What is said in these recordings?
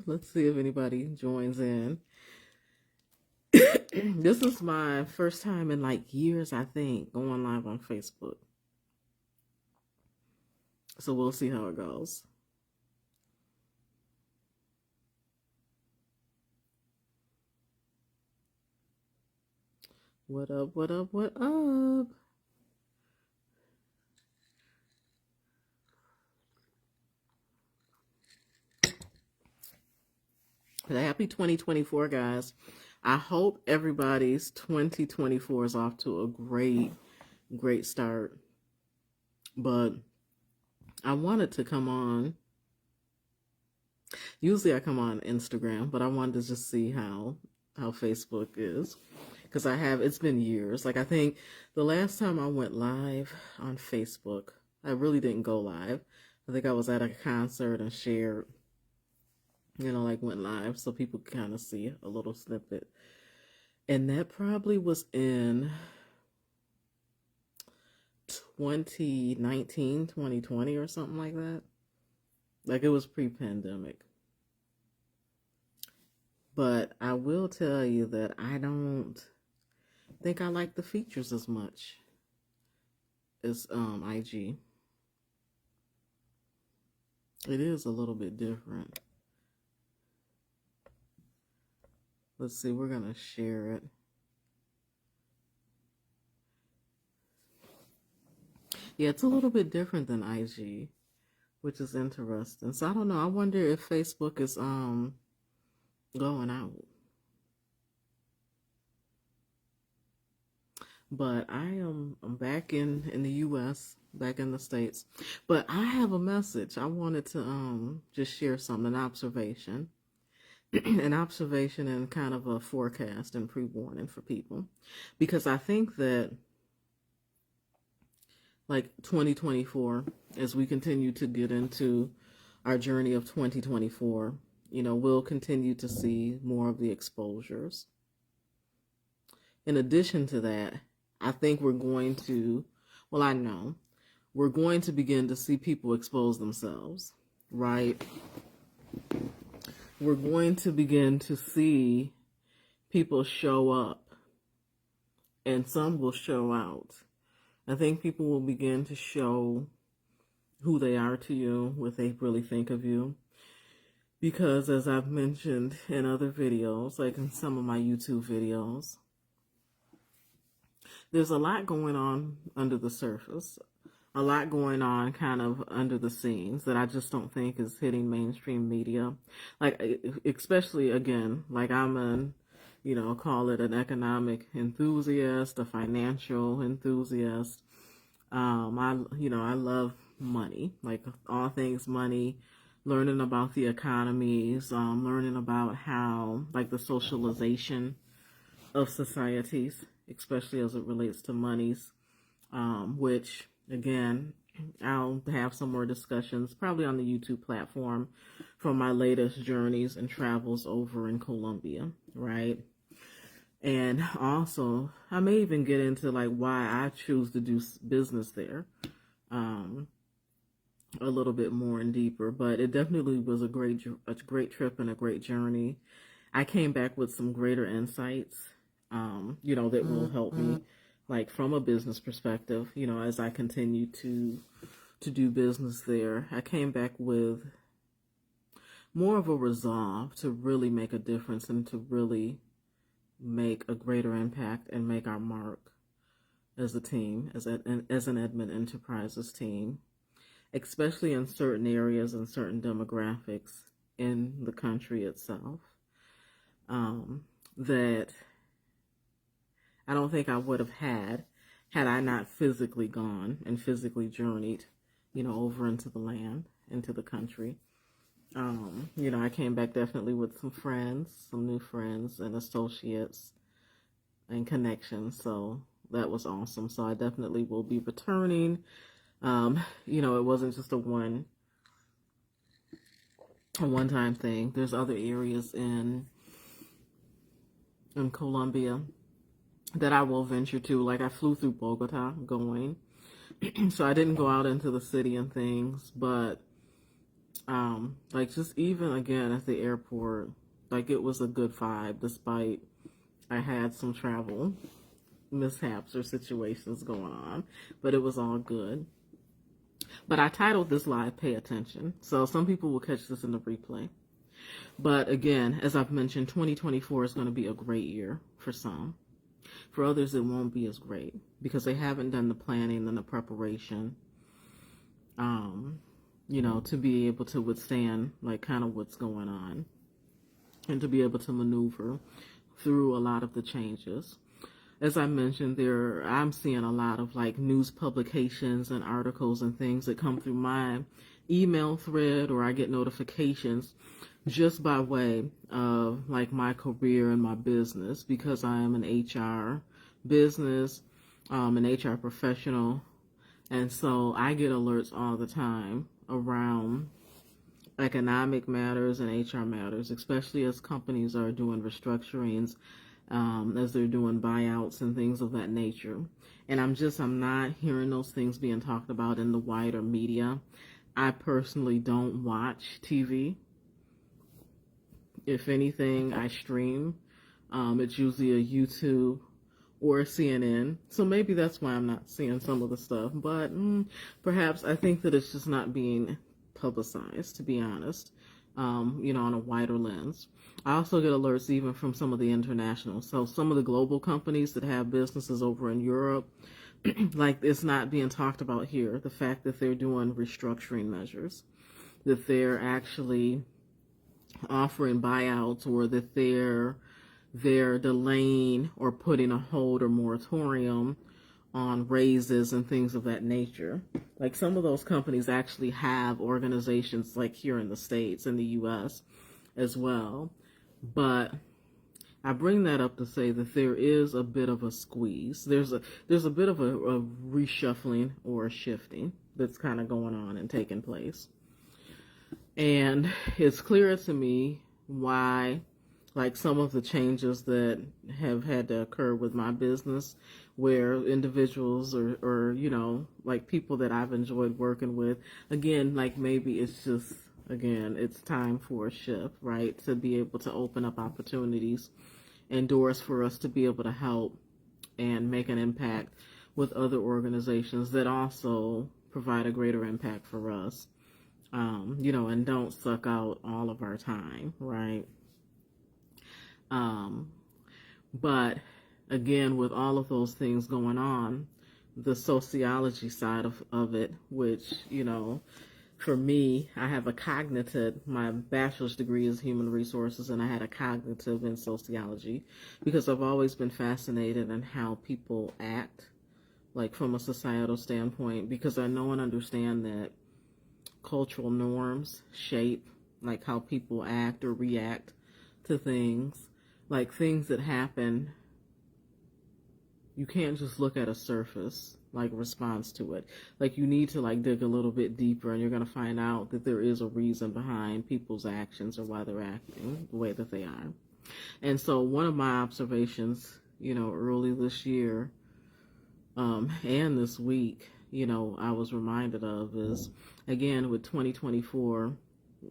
Let's see if anybody joins in. This is my first time in like years, I think, going live on Facebook. So we'll see how it goes. What up, what up, what up? Happy 2024, guys. I hope everybody's 2024 is off to a great start. But I wanted to come on. Usually I come on Instagram, but I wanted to just see how Facebook is. Because it's been years. Like, I think the last time I went live on Facebook, I really didn't go live. I think I was at a concert and shared, went live so people could kind of see a little snippet. And that probably was in 2019, 2020 or something like that. Like, it was pre-pandemic. But I will tell you that I don't think I like the features as much as IG. It is a little bit different. Let's see, we're going to share it. Yeah, it's a little bit different than IG, which is interesting. So I don't know. I wonder if Facebook is going out. But I'm back in the US, back in the States. But I have a message. I wanted to just share something, an observation. An observation and kind of a forecast and pre-warning for people. Because I think that like 2024, as we continue to get into our journey of 2024, we'll continue to see more of the exposures. In addition to that, I think we're going to begin to see people expose themselves, right? We're going to begin to see people show up, and some will show out. I think people will begin to show who they are to you, what they really think of you. Because as I've mentioned in other videos, like in some of my YouTube videos, there's a lot going on under the surface, a lot going on kind of under the scenes that I just don't think is hitting mainstream media. Like, especially, again, like I'm call it an economic enthusiast, a financial enthusiast. I love money, like all things money, learning about the economies, learning about how, like, the socialization of societies, especially as it relates to monies, which, again, I'll have some more discussions probably on the YouTube platform from my latest journeys and travels over in Colombia, right? And also, I may even get into like why I choose to do business there a little bit more and deeper. But it definitely was a great trip and a great journey. I came back with some greater insights, that will help me, like from a business perspective, as I continue to do business there. I came back with more of a resolve to really make a difference and to really make a greater impact and make our mark as a team, as an Edmond Enterprises team, especially in certain areas and certain demographics in the country itself, that I don't think I would have had I not physically gone and physically journeyed, over into the land, into the country. I came back definitely with some friends, some new friends and associates and connections. So that was awesome. So I definitely will be returning. It wasn't just a one-time thing. There's other areas in Colombia that I will venture to. Like, I flew through Bogota going. So I didn't go out into the city and things, but Like just even again at the airport, like it was a good vibe despite I had some travel mishaps or situations going on, but it was all good. But I titled this live Pay Attention. So some people will catch this in the replay. But again, as I've mentioned, 2024 is going to be a great year for some. For others, it won't be as great because they haven't done the planning and the preparation, to be able to withstand like kind of what's going on and to be able to maneuver through a lot of the changes. As I mentioned, I'm seeing a lot of like news publications and articles and things that come through my email thread, or I get notifications just by way of like my career and my business, because I am an HR business, an HR professional. And so I get alerts all the time around economic matters and HR matters, especially as companies are doing restructurings, as they're doing buyouts and things of that nature. And I'm not hearing those things being talked about in the wider media. I personally don't watch TV. If anything, I stream. It's usually a YouTube or CNN. So maybe that's why I'm not seeing some of the stuff. But perhaps I think that it's just not being publicized, to be honest, on a wider lens. I also get alerts even from some of the international. So some of the global companies that have businesses over in Europe, like it's not being talked about here. The fact that they're doing restructuring measures, that they're actually offering buyouts, or that they're delaying or putting a hold or moratorium on raises and things of that nature. Like some of those companies actually have organizations like here in the States, in the US as well. But I bring that up to say that there is a bit of a squeeze. There's a bit of a reshuffling or a shifting that's kind of going on and taking place. And it's clear to me why, like some of the changes that have had to occur with my business, where individuals or like people that I've enjoyed working with, again, like maybe it's just, again, it's time for a shift, right? To be able to open up opportunities and doors for us to be able to help and make an impact with other organizations that also provide a greater impact for us. And don't suck out all of our time, right? But again, with all of those things going on, the sociology side of it, which, for me, I have my bachelor's degree is human resources, and I had a cognitive in sociology because I've always been fascinated in how people act, like from a societal standpoint, because I know and understand that cultural norms shape like how people act or react to things, like things that happen. You can't just look at a surface like response to it. Like you need to like dig a little bit deeper, and you're going to find out that there is a reason behind people's actions or why they're acting the way that they are. And so one of my observations, early this year, and this week, I was reminded of is, again, with 2024,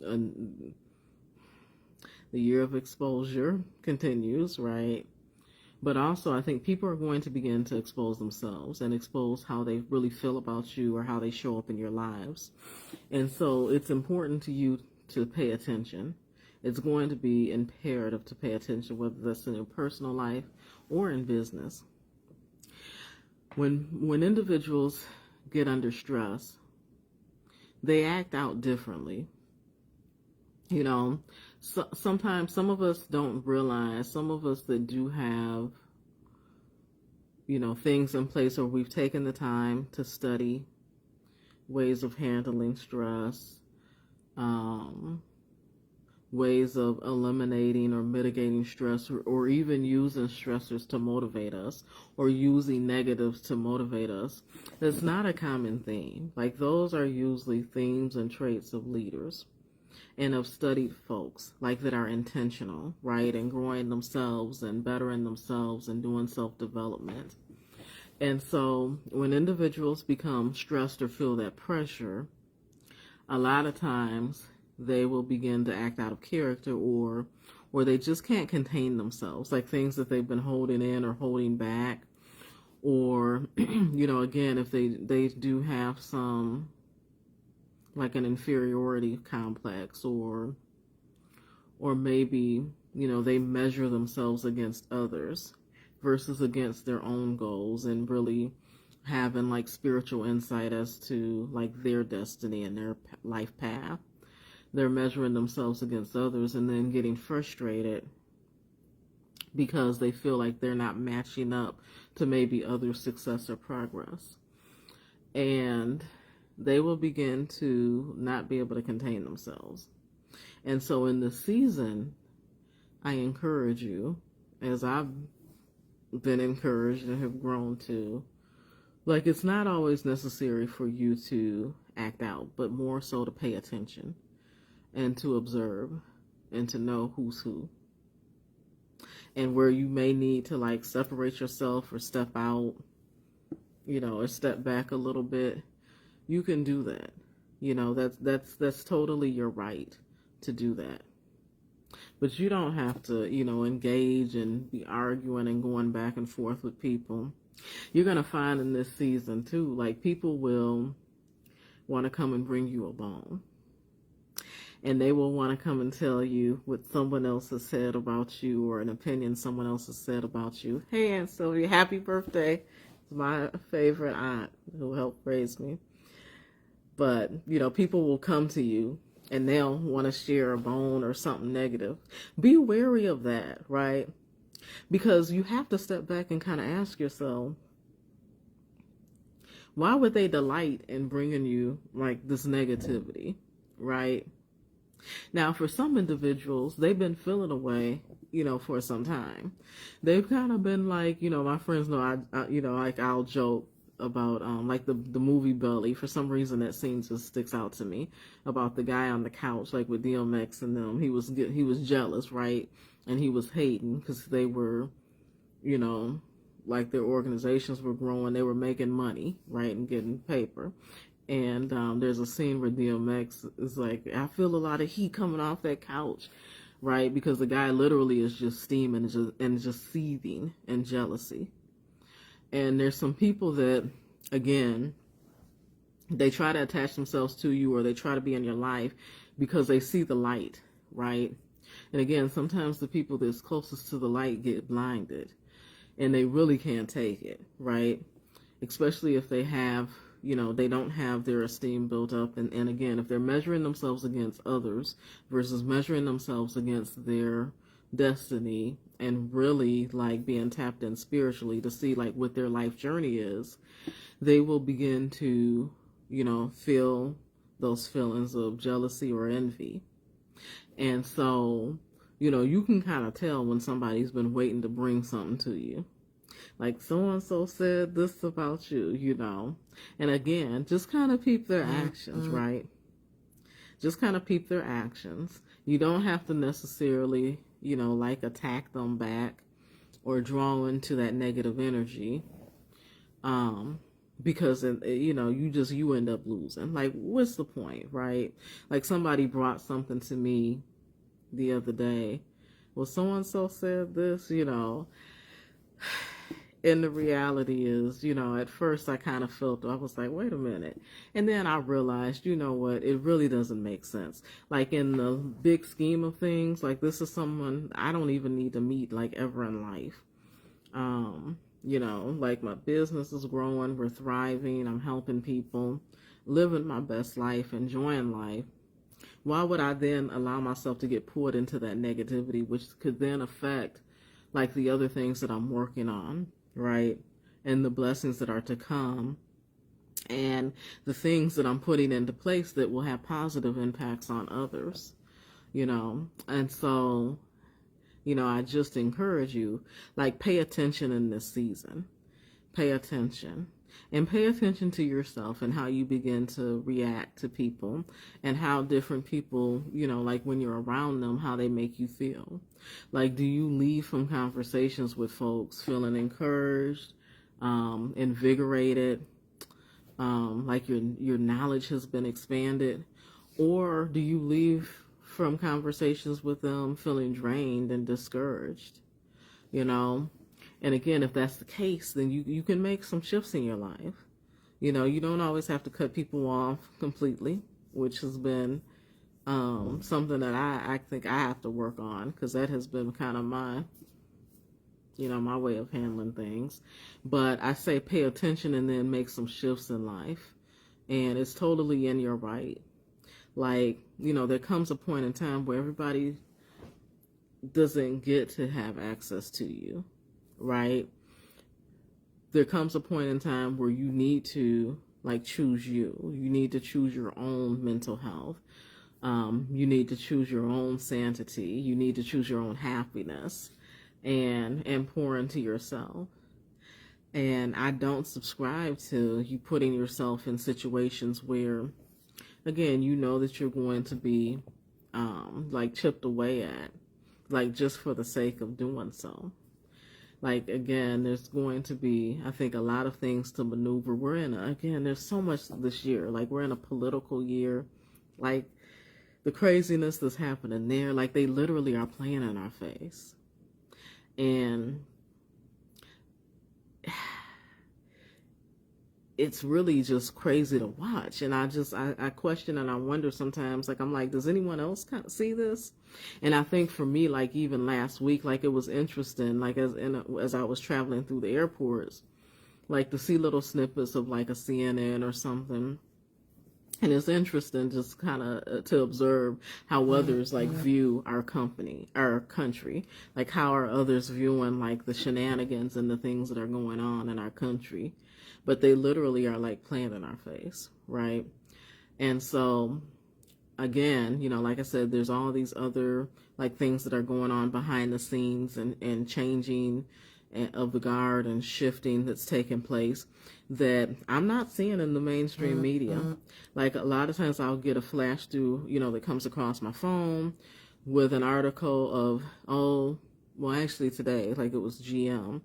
the year of exposure continues, right? But also, I think people are going to begin to expose themselves and expose how they really feel about you or how they show up in your lives. And so it's important to you to pay attention. It's going to be imperative to pay attention, whether that's in your personal life or in business. When individuals get under stress, they act out differently. So, sometimes some of us don't realize, some of us that do have, things in place, or we've taken the time to study ways of handling stress, ways of eliminating or mitigating stress, or even using stressors to motivate us, or using negatives to motivate us. That's not a common theme. Like those are usually themes and traits of leaders and of studied folks, like that are intentional, right, and growing themselves and bettering themselves and doing self-development. And so when individuals become stressed or feel that pressure, a lot of times they will begin to act out of character, or they just can't contain themselves, like things that they've been holding in or holding back, or again, if they do have some, like, an inferiority complex, or maybe they measure themselves against others versus against their own goals, and really having like spiritual insight as to like their destiny and their life path. They're measuring themselves against others and then getting frustrated because they feel like they're not matching up to maybe other success or progress. And they will begin to not be able to contain themselves. And so in this season, I encourage you, as I've been encouraged and have grown to, like, it's not always necessary for you to act out, but more so to pay attention and to observe and to know who's who. And where you may need to like separate yourself or step out, or step back a little bit, you can do that. That's totally your right to do that. But you don't have to, engage and be arguing and going back and forth with people. You're going to find in this season too, like, people will want to come and bring you a bone. And they will want to come and tell you what someone else has said about you, or an opinion someone else has said about you. Hey, Aunt Sylvia, happy birthday. It's my favorite aunt who helped raise me. But, people will come to you and they'll want to share a bone or something negative. Be wary of that, right? Because you have to step back and kind of ask yourself, why would they delight in bringing you like this negativity, right? Now, for some individuals, they've been feeling away, for some time. They've kind of been like, my friends know, like, I'll joke about, like, the movie Belly. For some reason, that scene just sticks out to me, about the guy on the couch, like, with DMX and them. He was jealous, right? And he was hating because they were, like, their organizations were growing. They were making money, right, and getting paper. And there's a scene where DMX is like, I feel a lot of heat coming off that couch, right? Because the guy literally is just steaming and just seething in jealousy. And there's some people that, again, they try to attach themselves to you, or they try to be in your life because they see the light, right? And again, sometimes the people that's closest to the light get blinded and they really can't take it, right? Especially if they have, they don't have their esteem built up. And again, if they're measuring themselves against others versus measuring themselves against their destiny, and really like being tapped in spiritually to see like what their life journey is, they will begin to, feel those feelings of jealousy or envy. And so, you can kind of tell when somebody's been waiting to bring something to you. Like, so-and-so said this about you, And again, just kind of peep their actions, right? Just kind of peep their actions. You don't have to necessarily, like, attack them back or draw into that negative energy. Because, you end up losing. Like, what's the point, right? Like, somebody brought something to me the other day. Well, so-and-so said this, And the reality is, at first I kind of felt, I was like, wait a minute. And then I realized, what, it really doesn't make sense. Like, in the big scheme of things, like, this is someone I don't even need to meet, like, ever in life. Like, my business is growing, we're thriving, I'm helping people, living my best life, enjoying life. Why would I then allow myself to get pulled into that negativity, which could then affect, like, the other things that I'm working on? Right? And the blessings that are to come, and the things that I'm putting into place that will have positive impacts on others, And so, I just encourage you, like, pay attention in this season. Pay attention. And pay attention to yourself and how you begin to react to people, and how different people, like, when you're around them, how they make you feel. Like, do you leave from conversations with folks feeling encouraged, invigorated, like your knowledge has been expanded? Or do you leave from conversations with them feeling drained and discouraged? You know? And again, if that's the case, then you can make some shifts in your life. You know, you don't always have to cut people off completely, which has been something that I think I have to work on, because that has been kind of my, my way of handling things. But I say pay attention and then make some shifts in life. And it's totally in your right. Like, there comes a point in time where everybody doesn't get to have access to you, right? There comes a point in time where you need to, like, choose you. You need to choose your own mental health. You need to choose your own sanity. You need to choose your own happiness and pour into yourself. And I don't subscribe to you putting yourself in situations where, again, you know that you're going to be like chipped away at, like just for the sake of doing so. Like, again, there's going to be, I think, a lot of things to maneuver. There's so much this year. Like, we're in a political year. Like, the craziness that's happening there, like, they literally are playing in our face. And it's really just crazy to watch. And I question and I wonder sometimes, like, I'm like, does anyone else kind of see this? And I think for me, like, even last week, like, it was interesting, like, as I was traveling through the airports, like, to see little snippets of, like, a CNN or something. And it's interesting just kind of to observe how others, like, view our country. Like, how are others viewing, like, the shenanigans and the things that are going on in our country. But they literally are, like, playing in our face, right? And so, again, like I said, there's all these other, like, things that are going on behind the scenes and changing of the guard and shifting that's taking place that I'm not seeing in the mainstream media. Like, a lot of times I'll get a flash through, that comes across my phone with an article of, actually today, like, it was GM.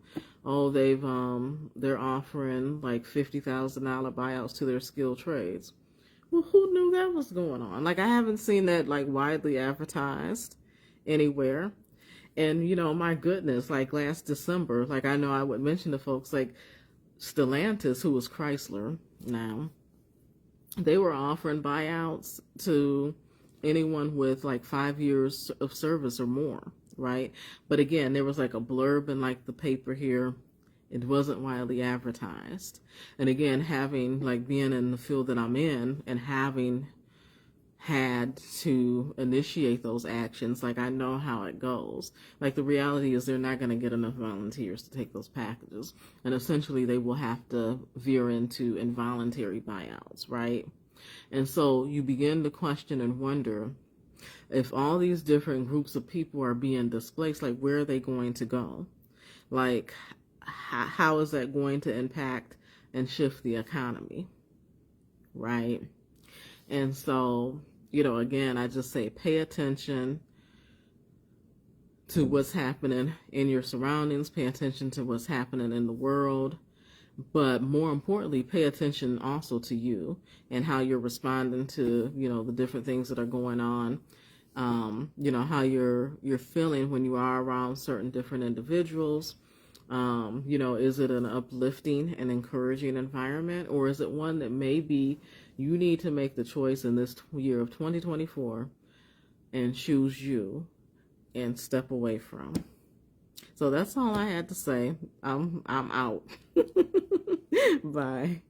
They're offering like $50,000 buyouts to their skilled trades. Well, who knew that was going on? Like, I haven't seen that, like, widely advertised anywhere. And, my goodness, like, last December, like, I know I would mention to folks, like, Stellantis, who was Chrysler now, they were offering buyouts to anyone with, like, 5 years of service or more, right? But again, there was, like, a blurb in, like, the paper here. It wasn't widely advertised. And again, being in the field that I'm in and having had to initiate those actions, like, I know how it goes. Like, the reality is they're not going to get enough volunteers to take those packages. And essentially they will have to veer into involuntary buyouts, right? And so you begin to question and wonder, if all these different groups of people are being displaced, like, where are they going to go? Like, how is that going to impact and shift the economy, right? And so, again, I just say pay attention to what's happening in your surroundings, pay attention to what's happening in the world, but more importantly, pay attention also to you and how you're responding to, the different things that are going on. How you're feeling when you are around certain different individuals. Is it an uplifting and encouraging environment, or is it one that maybe you need to make the choice in this year of 2024 and choose you and step away from? So that's all I had to say. I'm out. Bye.